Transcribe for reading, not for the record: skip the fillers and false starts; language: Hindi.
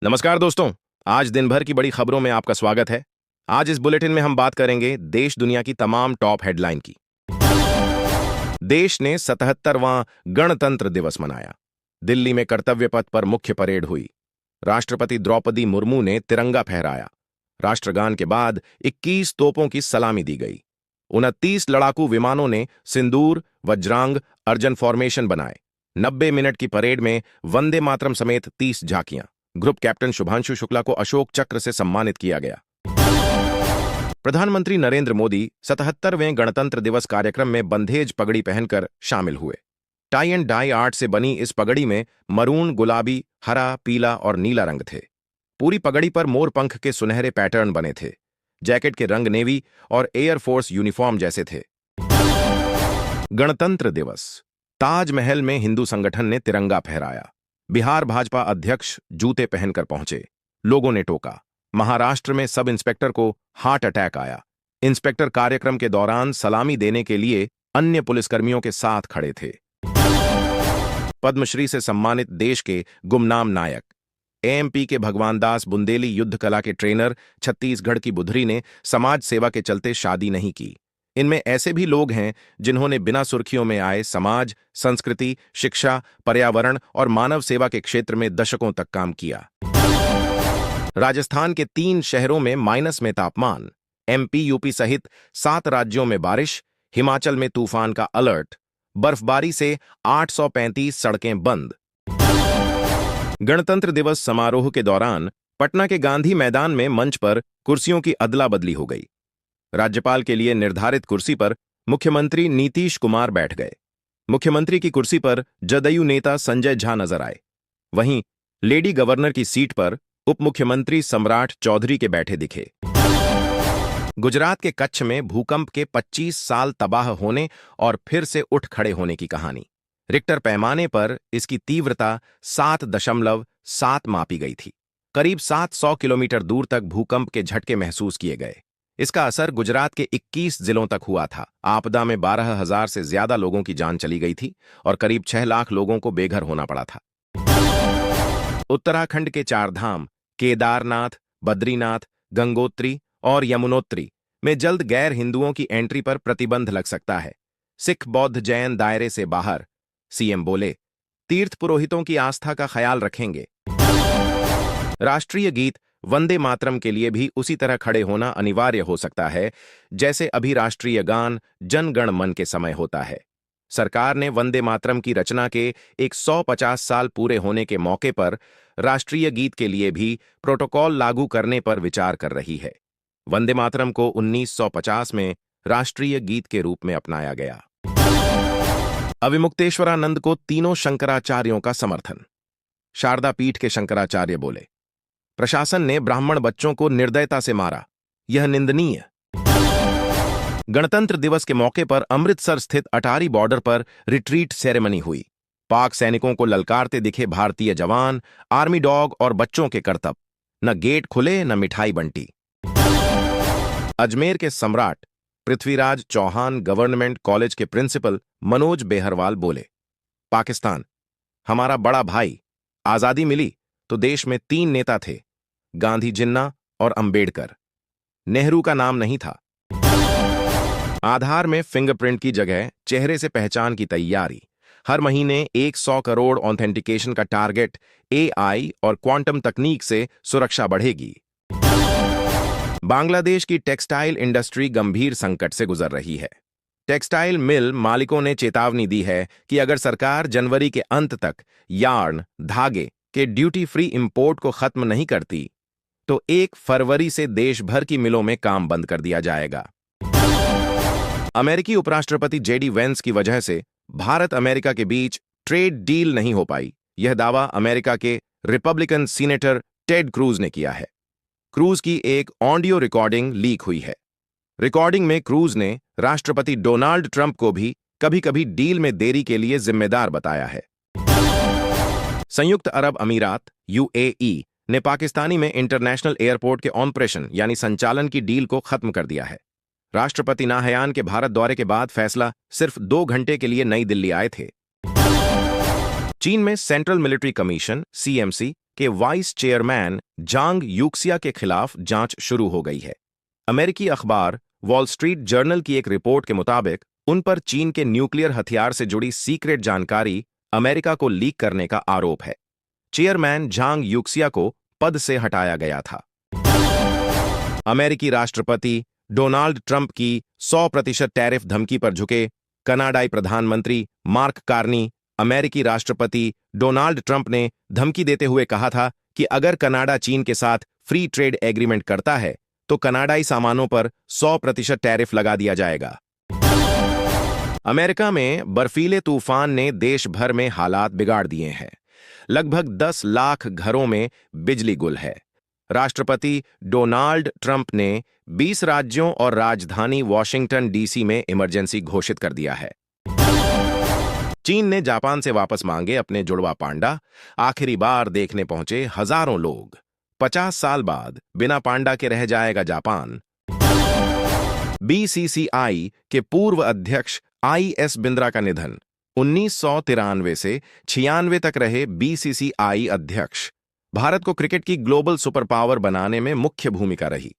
नमस्कार दोस्तों। आज दिन भर की बड़ी खबरों में आपका स्वागत है। आज इस बुलेटिन में हम बात करेंगे देश दुनिया की तमाम टॉप हेडलाइन की। देश ने 77वां गणतंत्र दिवस मनाया। दिल्ली में कर्तव्य पथ पर मुख्य परेड हुई। राष्ट्रपति द्रौपदी मुर्मू ने तिरंगा फहराया। राष्ट्रगान के बाद 21 तोपों की सलामी दी गई। 29 लड़ाकू विमानों ने सिंदूर, वज्रांग, अर्जन फॉर्मेशन बनाए। 90 मिनट की परेड में वंदे मातरम समेत 30 झांकियां। ग्रुप कैप्टन शुभांशु शुक्ला को अशोक चक्र से सम्मानित किया गया। प्रधानमंत्री नरेंद्र मोदी 77वें गणतंत्र दिवस कार्यक्रम में बंधेज पगड़ी पहनकर शामिल हुए। टाई एंड डाई आर्ट से बनी इस पगड़ी में मरून, गुलाबी, हरा, पीला और नीला रंग थे। पूरी पगड़ी पर मोर पंख के सुनहरे पैटर्न बने थे। जैकेट के रंग नेवी और एयरफोर्स यूनिफॉर्म जैसे थे। गणतंत्र दिवस। ताजमहल में हिंदू संगठन ने तिरंगा फहराया। बिहार भाजपा अध्यक्ष जूते पहनकर पहुंचे। लोगों ने टोका। महाराष्ट्र में सब इंस्पेक्टर को हार्ट अटैक आया। इंस्पेक्टर कार्यक्रम के दौरान सलामी देने के लिए अन्य पुलिसकर्मियों के साथ खड़े थे। पद्मश्री से सम्मानित देश के गुमनाम नायक एएमपी के भगवान दास बुंदेली युद्ध कला के ट्रेनर छत्तीसगढ़ की बुधरी ने समाज सेवा के चलते शादी नहीं की। इनमें ऐसे भी लोग हैं जिन्होंने बिना सुर्खियों में आए समाज, संस्कृति, शिक्षा, पर्यावरण और मानव सेवा के क्षेत्र में दशकों तक काम किया। राजस्थान के 3 शहरों में माइनस में तापमान। एमपी, यूपी सहित 7 राज्यों में बारिश। हिमाचल में तूफान का अलर्ट। बर्फबारी से 835 सड़कें बंद। गणतंत्र दिवस समारोह के दौरान पटना के गांधी मैदान में मंच पर कुर्सियों की अदला बदली हो गई। राज्यपाल के लिए निर्धारित कुर्सी पर मुख्यमंत्री नीतीश कुमार बैठ गए। मुख्यमंत्री की कुर्सी पर जदयू नेता संजय झा नजर आए। वहीं लेडी गवर्नर की सीट पर उप मुख्यमंत्री सम्राट चौधरी के बैठे दिखे। गुजरात के कच्छ में भूकंप के 25 साल तबाह होने और फिर से उठ खड़े होने की कहानी। रिक्टर पैमाने पर इसकी तीव्रता 7.7 मापी गई थी। करीब 700 किलोमीटर दूर तक भूकंप के झटके महसूस किए गए। इसका असर गुजरात के 21 जिलों तक हुआ था। आपदा में 12,000 से ज्यादा लोगों की जान चली गई थी और करीब 6 लाख लोगों को बेघर होना पड़ा था। उत्तराखंड के 4 धाम केदारनाथ, बद्रीनाथ, गंगोत्री और यमुनोत्री में जल्द गैर हिंदुओं की एंट्री पर प्रतिबंध लग सकता है। सिख, बौद्ध, जैन दायरे से बाहर। सीएम बोले, तीर्थ पुरोहितों की आस्था का ख्याल रखेंगे। राष्ट्रीय गीत वंदे मातरम के लिए भी उसी तरह खड़े होना अनिवार्य हो सकता है जैसे अभी राष्ट्रीय गान जन गण मन के समय होता है। सरकार ने वंदे मातरम की रचना के 150 साल पूरे होने के मौके पर राष्ट्रीय गीत के लिए भी प्रोटोकॉल लागू करने पर विचार कर रही है। वंदे मातरम को 1950 में राष्ट्रीय गीत के रूप में अपनाया गया। अविमुक्तेश्वरानंद को तीनों शंकराचार्यों का समर्थन। शारदा पीठ के शंकराचार्य बोले, प्रशासन ने ब्राह्मण बच्चों को निर्दयता से मारा, यह निंदनीय। गणतंत्र दिवस के मौके पर अमृतसर स्थित अटारी बॉर्डर पर रिट्रीट सेरेमनी हुई। पाक सैनिकों को ललकारते दिखे भारतीय जवान, आर्मी डॉग और बच्चों के करतब। न गेट खुले न मिठाई बंटी। अजमेर के सम्राट पृथ्वीराज चौहान गवर्नमेंट कॉलेज के प्रिंसिपल मनोज बेहरवाल बोले, पाकिस्तान हमारा बड़ा भाई। आजादी मिली तो देश में 3 नेता थे, गांधी, जिन्ना और अंबेडकर। नेहरू का नाम नहीं था। आधार में फिंगरप्रिंट की जगह चेहरे से पहचान की तैयारी। हर महीने 100 करोड़ ऑथेंटिकेशन का टारगेट। एआई और क्वांटम तकनीक से सुरक्षा बढ़ेगी। बांग्लादेश की टेक्सटाइल इंडस्ट्री गंभीर संकट से गुजर रही है। टेक्सटाइल मिल मालिकों ने चेतावनी दी है कि अगर सरकार जनवरी के अंत तक यार्न, धागे के ड्यूटी फ्री इंपोर्ट को खत्म नहीं करती तो 1 फरवरी से देश भर की मिलों में काम बंद कर दिया जाएगा। अमेरिकी उपराष्ट्रपति जेडी वेंस की वजह से भारत अमेरिका के बीच ट्रेड डील नहीं हो पाई। यह दावा अमेरिका के रिपब्लिकन सीनेटर टेड क्रूज ने किया है। क्रूज की एक ऑडियो रिकॉर्डिंग लीक हुई है। रिकॉर्डिंग में क्रूज ने राष्ट्रपति डोनाल्ड ट्रंप को भी कभी-कभी डील में देरी के लिए जिम्मेदार बताया है। संयुक्त अरब अमीरात यूएई ने पाकिस्तानी में इंटरनेशनल एयरपोर्ट के ऑपरेशन यानी संचालन की डील को खत्म कर दिया है। राष्ट्रपति नाहयान के भारत दौरे के बाद फैसला सिर्फ 2 घंटे के लिए नई दिल्ली आए थे। चीन में सेंट्रल मिलिट्री कमीशन सीएमसी के वाइस चेयरमैन जांग यूक्सिया के खिलाफ जांच शुरू हो गई है। अमेरिकी अखबार वॉल स्ट्रीट जर्नल की एक रिपोर्ट के मुताबिक उन पर चीन के न्यूक्लियर हथियार से जुड़ी सीक्रेट जानकारी अमेरिका को लीक करने का आरोप है। चेयरमैन जांग यूक्सिया को पद से हटाया गया था। अमेरिकी राष्ट्रपति डोनाल्ड ट्रंप की 100% टैरिफ धमकी पर झुके कनाडाई प्रधानमंत्री मार्क कार्नी। अमेरिकी राष्ट्रपति डोनाल्ड ट्रंप ने धमकी देते हुए कहा था कि अगर कनाडा चीन के साथ फ्री ट्रेड एग्रीमेंट करता है तो कनाडाई सामानों पर 100% टैरिफ लगा दिया जाएगा। अमेरिका में बर्फीले तूफान ने देश भर में हालात बिगाड़ दिए हैं। लगभग 10 लाख घरों में बिजली गुल है। राष्ट्रपति डोनाल्ड ट्रंप ने 20 राज्यों और राजधानी वॉशिंगटन डीसी में इमरजेंसी घोषित कर दिया है। चीन ने जापान से वापस मांगे अपने जुड़वा पांडा। आखिरी बार देखने पहुंचे हजारों लोग। 50 साल बाद बिना पांडा के रह जाएगा जापान। बीसीसीआई के पूर्व अध्यक्ष आईएस बिंद्रा का निधन। 1993 से 96 तक रहे बीसीसीआई अध्यक्ष। भारत को क्रिकेट की ग्लोबल सुपर पावर बनाने में मुख्य भूमिका रही।